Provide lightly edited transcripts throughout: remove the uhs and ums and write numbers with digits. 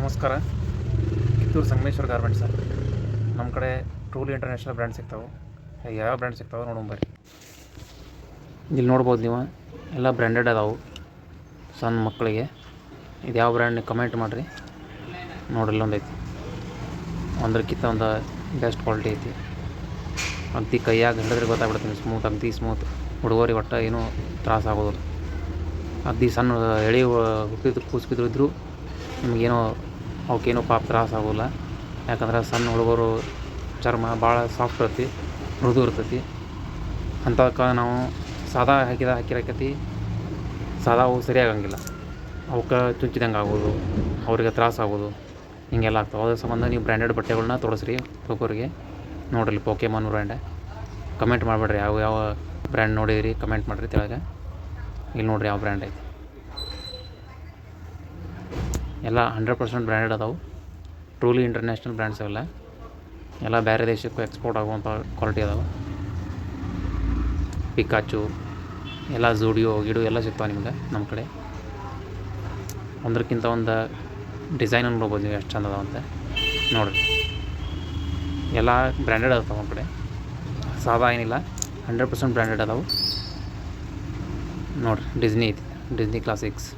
ನಮಸ್ಕಾರ. Kittur Sangameshwara garments sir. ನಮ್ಮ ಕಡೆ ಟ್ರೂಲಿ ಇಂಟರ್ನ್ಯಾಷನಲ್ ಬ್ರ್ಯಾಂಡ್ ಸಿಗ್ತಾವೆ. ಯಾವ ಬ್ರ್ಯಾಂಡ್ ಸಿಗ್ತಾವೆ ನೋಡೋಣ ಬರ್ರಿ. ಇಲ್ಲಿ ನೋಡ್ಬೋದು ನೀವು, ಎಲ್ಲ ಬ್ರ್ಯಾಂಡೆಡ್ ಅದಾವೆ ಸಣ್ಣ ಮಕ್ಕಳಿಗೆ. ಇದು ಯಾವ ಬ್ರ್ಯಾಂಡ್ ಕಮೆಂಟ್ ಮಾಡಿರಿ. ನೋಡ್ರಿ, ಇಲ್ಲೊಂದು ಐತಿ, ಒಂದಕ್ಕಿಂತ ಒಂದು ಬೆಸ್ಟ್ ಕ್ವಾಲಿಟಿ ಐತಿ. ಅಗ್ದಿ ಕೈಯಾಗ ಹಿಡಿದ್ರೆ ಗೊತ್ತಾಗ್ಬಿಡ್ತೀನಿ, ಸ್ಮೂತ್, ಅಗ್ದಿ ಸ್ಮೂತ್. ಹುಡುಗರಿಗೆ ಒಟ್ಟು ಏನೂ ತ್ರಾಸ ಆಗೋದಿಲ್ಲ. ಅಗ್ದಿ ಸಣ್ಣ ಎಳೆ ಹುಟ್ಟಿದ್ರು ಕೂಸಿದ್ರು ಇದ್ದರೂ ನಿಮಗೇನೋ ಅವಕ್ಕೇನೋ ಪಾಪ ತ್ರಾಸ ಆಗೋಲ್ಲ. ಯಾಕಂದ್ರೆ ಸಣ್ಣ ಹುಡುಗರು ಚರ್ಮ ಭಾಳ ಸಾಫ್ಟ್ ಇರ್ತೈತಿ, ಮೃದು ಇರ್ತೈತಿ. ಅಂಥದಕ್ಕೆ ನಾವು ಸಾದಾ ಹಾಕಿರಕತಿ ಸಾದಾ ಅವು ಸರಿಯಾಗಂಗಿಲ್ಲ. ಅವಕ್ಕೆ ಚುಚ್ಚಿದಂಗೆ ಆಗೋದು, ಅವ್ರಿಗೆ ತ್ರಾಸ ಆಗೋದು, ಹಿಂಗೆಲ್ಲ ಆಗ್ತಾವೆ. ಅದ್ರ ಸಂಬಂಧ ನೀವು ಬ್ರ್ಯಾಂಡೆಡ್ ಬಟ್ಟೆಗಳನ್ನ ತೊಡಸ್ರಿ ಹುಡುಗರಿಗೆ. ನೋಡ್ರಿ, ಪೋಕೆಮಾನ್ ಬ್ರ್ಯಾಂಡ್. ಕಮೆಂಟ್ ಮಾಡಿಬಿಡ್ರಿ, ಯಾವ ಬ್ರ್ಯಾಂಡ್ ನೋಡಿದಿರಿ ಕಮೆಂಟ್ ಮಾಡಿರಿ ತೆಳಗೆ. ಇಲ್ಲಿ ನೋಡಿರಿ ಯಾವ ಬ್ರ್ಯಾಂಡ್ ಐತಿ. ಎಲ್ಲ 100% ಬ್ರ್ಯಾಂಡೆಡ್ ಅದಾವೆ. ಟ್ರೂಲಿ ಇಂಟರ್ನ್ಯಾಷನಲ್ ಬ್ರ್ಯಾಂಡ್ಸ್ ಅವೆಲ್ಲ. ಎಲ್ಲ ಬೇರೆ ದೇಶಕ್ಕೂ ಎಕ್ಸ್ಪೋರ್ಟ್ ಆಗುವಂಥ ಕ್ವಾಲಿಟಿ ಅದಾವೆ. ಪಿಕಾಚು, ಎಲ್ಲ ಝೂಡಿಯೋ ಎಲ್ಲ ಸಿಗ್ತಾವೆ ನಿಮ್ಗೆ ನಮ್ಮ ಕಡೆ. ಒಂದಕ್ಕಿಂತ ಒಂದು ಡಿಸೈನನ್ನು ನೋಡ್ಬೋದು ನೀವು, ಎಷ್ಟು ಚಂದ ಅದಾವೆ ಅಂತ ನೋಡಿರಿ. ಎಲ್ಲ ಬ್ರ್ಯಾಂಡೆಡ್ ಅದಾವೆ ನಮ್ಮ ಕಡೆ, ಸಾದಾ ಏನಿಲ್ಲ, 100% ಬ್ರ್ಯಾಂಡೆಡ್ ಅದಾವೆ. ನೋಡಿರಿ, ಡಿಸ್ನಿ ಐತಿ, ಡಿಸ್ನಿ ಕ್ಲಾಸಿಕ್ಸ್,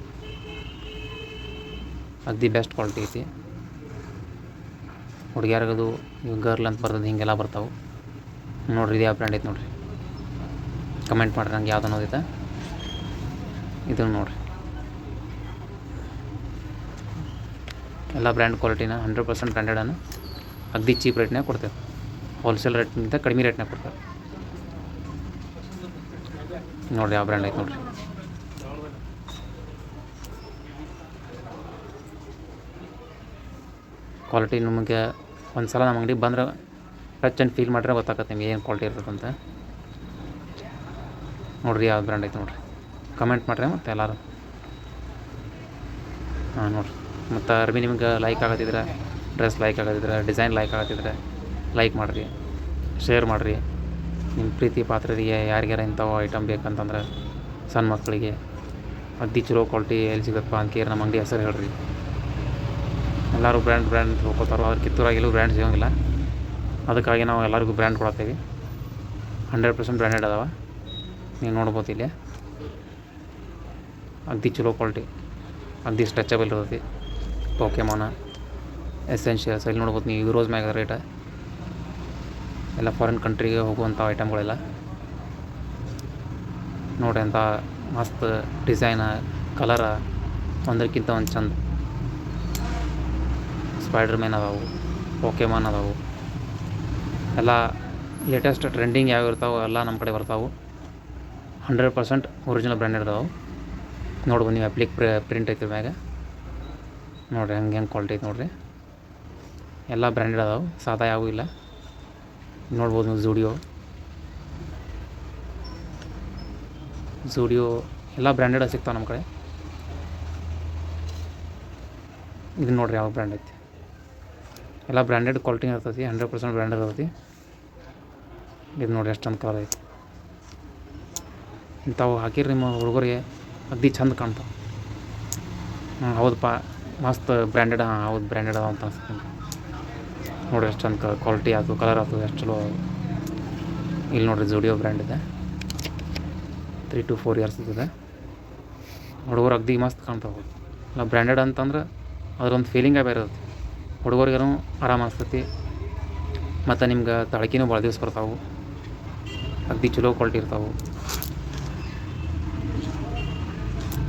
ಅಗ್ದಿ ಬೆಸ್ಟ್ ಕ್ವಾಲಿಟಿ ಐತಿ. ಹುಡುಗಿಯರ್ಗದು ಇವು ಗರ್ಲ್ ಅಂತ ಬರ್ತದೆ, ಹಿಂಗೆಲ್ಲ ಬರ್ತಾವೆ. ನೋಡಿರಿ, ಇದು ಯಾವ ಬ್ರ್ಯಾಂಡ್ ಐತೆ ನೋಡಿರಿ. ಕಮೆಂಟ್ ಮಾಡಿರಿ ನಂಗೆ ಯಾವ್ದು ಅನ್ನೋದೈತೆ. ಇದನ್ನು ನೋಡಿರಿ, ಎಲ್ಲ ಬ್ರ್ಯಾಂಡ್ ಕ್ವಾಲಿಟಿನ 100% ಬ್ರ್ಯಾಂಡೆಡನ್ನು ಅಗ್ದಿ ಚೀಪ್ ರೇಟ್ನಾಗ ಕೊಡ್ತೇವೆ. ಹೋಲ್ಸೇಲ್ ರೇಟ್ಗಿಂತ ಕಡಿಮೆ ರೇಟ್ನಾಗ ಕೊಡ್ತೇವೆ. ನೋಡಿರಿ ಯಾವ ಬ್ರ್ಯಾಂಡ್ ಐತೆ ನೋಡಿರಿ. ಕ್ವಾಲಿಟಿ ನಿಮಗೆ ಒಂದು ಸಲ ನಮ್ಮ ಅಂಗಡಿಗೆ ಬಂದ್ರೆ ಟಚ್ ಆ್ಯಂಡ್ ಫೀಲ್ ಮಾಡಿದ್ರೆ ಗೊತ್ತಾಗತ್ತೆ ನಿಮ್ಗೆ ಏನು ಕ್ವಾಲಿಟಿ ಇರ್ತದೆ ಅಂತ. ನೋಡಿರಿ ಯಾವ ಬ್ರ್ಯಾಂಡ್ ಐತೆ ನೋಡಿರಿ. ಕಮೆಂಟ್ ಮಾಡಿರಿ ಮತ್ತು ಎಲ್ಲರೂ. ನೋಡಿರಿ, ಮತ್ತು ಅರ್ಬಿ ನಿಮ್ಗೆ ಲೈಕ್ ಆಗತ್ತಿದ್ರೆ, ಡ್ರೆಸ್ ಲೈಕ್ ಆಗತ್ತಿದ್ರೆ, ಡಿಸೈನ್ ಲೈಕ್ ಆಗತ್ತಿದ್ರೆ ಲೈಕ್ ಮಾಡಿರಿ, ಶೇರ್ ಮಾಡಿರಿ. ನಿಮ್ಮ ಪ್ರೀತಿ ಪಾತ್ರರಿಗೆ ಯಾರಿಗಾರ ಇಂಥವು ಐಟಮ್ ಬೇಕಂತಂದ್ರೆ, ಸಣ್ಣ ಮಕ್ಕಳಿಗೆ ಅಗ್ದಿ ಚಲೋ ಕ್ವಾಲಿಟಿ ಎಲ್ಲಿ ಸಿಗುತ್ತಪ್ಪ ಅಂತ ನಮ್ಮ ಅಂಗಡಿ ಹೆಸರು ಹೇಳ್ರಿ. ಎಲ್ಲರೂ ಬ್ರ್ಯಾಂಡ್ ಹೋಗ್ಕೋತಾರೋ. ಅದ್ರ ಕಿತ್ತೂರಾಗಿ ಎಲ್ಲೂ ಬ್ರ್ಯಾಂಡ್ ಸಿಗೋಂಗಿಲ್ಲ. ಅದಕ್ಕಾಗಿ ನಾವು ಎಲ್ಲರಿಗೂ ಬ್ರ್ಯಾಂಡ್ ಕೊಡ್ತೀವಿ. 100% ಬ್ರ್ಯಾಂಡೆಡ್ ಅದಾವೆ. ನೀವು ನೋಡ್ಬೋದು ಇಲ್ಲಿ, ಅಗ್ದಿ ಚಲೋ ಕ್ವಾಲಿಟಿ, ಅಗ್ದಿ ಸ್ಟ್ರೆಚಬಲ್ ಇರ್ತೈತಿ. ಪೋಕೆಮಾನ, ಎಸೆನ್ಷಿಯಲ್ಸ್ ಇಲ್ಲಿ ನೋಡ್ಬೋದು ನೀವು. ಯೂರೋಸ್ ಮ್ಯಾಗ ರೇಟ. ಎಲ್ಲ ಫಾರಿನ್ ಕಂಟ್ರಿಗೆ ಹೋಗುವಂಥ ಐಟಮ್ಗಳೆಲ್ಲ ನೋಡಿ. ಅಂಥ ಮಸ್ತ್ ಡಿಸೈನ, ಕಲರ, ಒಂದಕ್ಕಿಂತ ಒಂದು ಚಂದ. ಸ್ಪೈಡರ್ ಮ್ಯಾನ್ ಅದಾವೆ, ಪೋಕೆಮಾನ್ ಅದಾವೆ. ಎಲ್ಲ ಲೇಟೆಸ್ಟ್ ಟ್ರೆಂಡಿಂಗ್ ಯಾವ ಇರ್ತಾವೆ ಎಲ್ಲ ನಮ್ಮ ಕಡೆ ಬರ್ತಾವೆ. 100% ಒರಿಜಿನಲ್ ಬ್ರ್ಯಾಂಡೆಡ್ ಅದಾವೆ. ನೋಡ್ಬೋದು ನೀವು, ಅಪ್ಲಿಕ್ ಪ್ರಿಂಟ್ ಐತಿ ಮ್ಯಾಗ. ನೋಡಿರಿ ಹೆಂಗೆ ಕ್ವಾಲಿಟಿ ಐತೆ ನೋಡಿರಿ. ಎಲ್ಲ ಬ್ರ್ಯಾಂಡೆಡ್ ಅದಾವೆ, ಸಾದಾ ಯಾವೂ ಇಲ್ಲ. ನೋಡ್ಬೋದು ನೀವು, ಝೂಡಿಯೋ ಎಲ್ಲ ಬ್ರ್ಯಾಂಡೆಡ್ ಸಿಗ್ತಾವೆ ನಮ್ಮ ಕಡೆ. ಇದನ್ನ ನೋಡಿರಿ ಯಾವ ಬ್ರ್ಯಾಂಡ್ ಐತಿ. ಎಲ್ಲ ಬ್ರ್ಯಾಂಡೆಡ್ ಕ್ವಾಲಿಟಿ ಇರ್ತೈತಿ, 100% ಬ್ರ್ಯಾಂಡೆಡ್ ಇರ್ತೈತಿ. ಇದು ನೋಡಿರಿ ಎಷ್ಟು ಚಂದ ಕಲರ್ ಐತಿ. ಇಂಥವು ಹಾಕಿರಿ ನಿಮ್ಮ ಹುಡುಗರಿಗೆ ಅಗ್ದಿ ಚಂದ ಕಾಣ್ತಾವೆ. ಹೌದಪ್ಪ, ಮಸ್ತ್ ಬ್ರ್ಯಾಂಡೆಡ್. ಹೌದು, ಬ್ರ್ಯಾಂಡೆಡ್ ಅದಾವ ಅಂತ ಅನ್ಸುತ್ತೆ. ನೋಡಿರಿ ಎಷ್ಟು ಚಂದ ಕ್ವಾಲಿಟಿ ಆಯ್ತು, ಕಲರ್ ಆಯ್ತು, ಎಷ್ಟು ಚಲೋ. ಇಲ್ಲಿ ನೋಡಿರಿ, ಝೂಡಿಯೋ ಬ್ರ್ಯಾಂಡ್ ಇದೆ. 3 to 4 ಇಯರ್ಸ್ ಇದೆ. ಹುಡುಗರು ಅಗ್ದಿ ಮಸ್ತ್ ಕಾಣ್ತಾವೆ. ಇಲ್ಲ ಬ್ರ್ಯಾಂಡೆಡ್ ಅಂತಂದ್ರೆ ಅದರೊಂದು ಫೀಲಿಂಗೇ ಬೇರೆ ಇರುತ್ತೆ. ಹುಡುಗರಿಗೂ ಆರಾಮ ಅನಿಸ್ತೈತಿ. ಮತ್ತು ನಿಮ್ಗೆ ತಳಕಿನೂ ಭಾಳ ದಿವಸ ಬರ್ತಾವೆ. ಅಗ್ದಿ ಚಲೋ ಕ್ವಾಲಿಟಿ ಇರ್ತಾವೆ.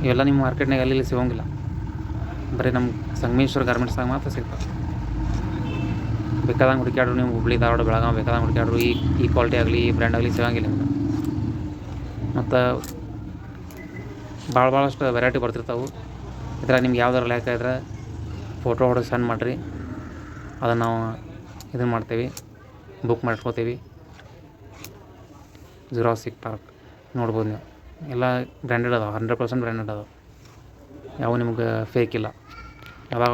ಇವೆಲ್ಲ ನಿಮ್ಮ ಮಾರ್ಕೆಟ್ನಾಗ ಎಲ್ಲಿ ಸಿಗೋಂಗಿಲ್ಲ. ಬರೀ ನಮ್ಮ ಸಂಗಮೇಶ್ವರ ಗಾರ್ಮೆಂಟ್ಸ್ನಾಗ ಮಾತ್ರ ಸಿಗ್ತಾವೆ. ಬೇಕಾದಂಗೆ ಹುಡುಕ್ಯಾಡ್ರು ನೀವು, ಹುಬ್ಳಿ, ಧಾರವಾಡ, ಬೆಳಗಾವಿ ಬೇಕಾದಂಗೆ ಹುಡುಕ್ಯಾಡ್ರು ಈ ಕ್ವಾಲಿಟಿ ಆಗಲಿ, ಈ ಬ್ರ್ಯಾಂಡ್ ಆಗಲಿ ಸಿಗೋಂಗಿಲ್ಲ ನಿಮ್ಗೆ. ಮತ್ತು ಭಾಳಷ್ಟು ವೆರೈಟಿ ಬರ್ತಿರ್ತಾವೆ. ಇದ್ರಾಗ ನಿಮ್ಗೆ ಯಾವ್ದಾರು ಲೆಕ್ಕ ಇದ್ರೆ ಫೋಟೋ ಹೊಡೆದು ಸೆಂಡ್ ಮಾಡಿರಿ. ಅದನ್ನು ನಾವು ಇದನ್ನು ಮಾಡ್ತೀವಿ, ಬುಕ್ ಮಾಡ್ಕೋತೀವಿ. ಜುರಾಸಿಕ್ ಪಾರ್ಕ್ ನೋಡ್ಬೋದು ನೀವು. ಎಲ್ಲ ಬ್ರ್ಯಾಂಡೆಡ್ ಅದಾವೆ, 100% ಬ್ರ್ಯಾಂಡೆಡ್ ಅದಾವೆ. ಯಾವ ನಿಮ್ಗೆ ಫೇಕ್ ಇಲ್ಲ. ಯಾವಾಗ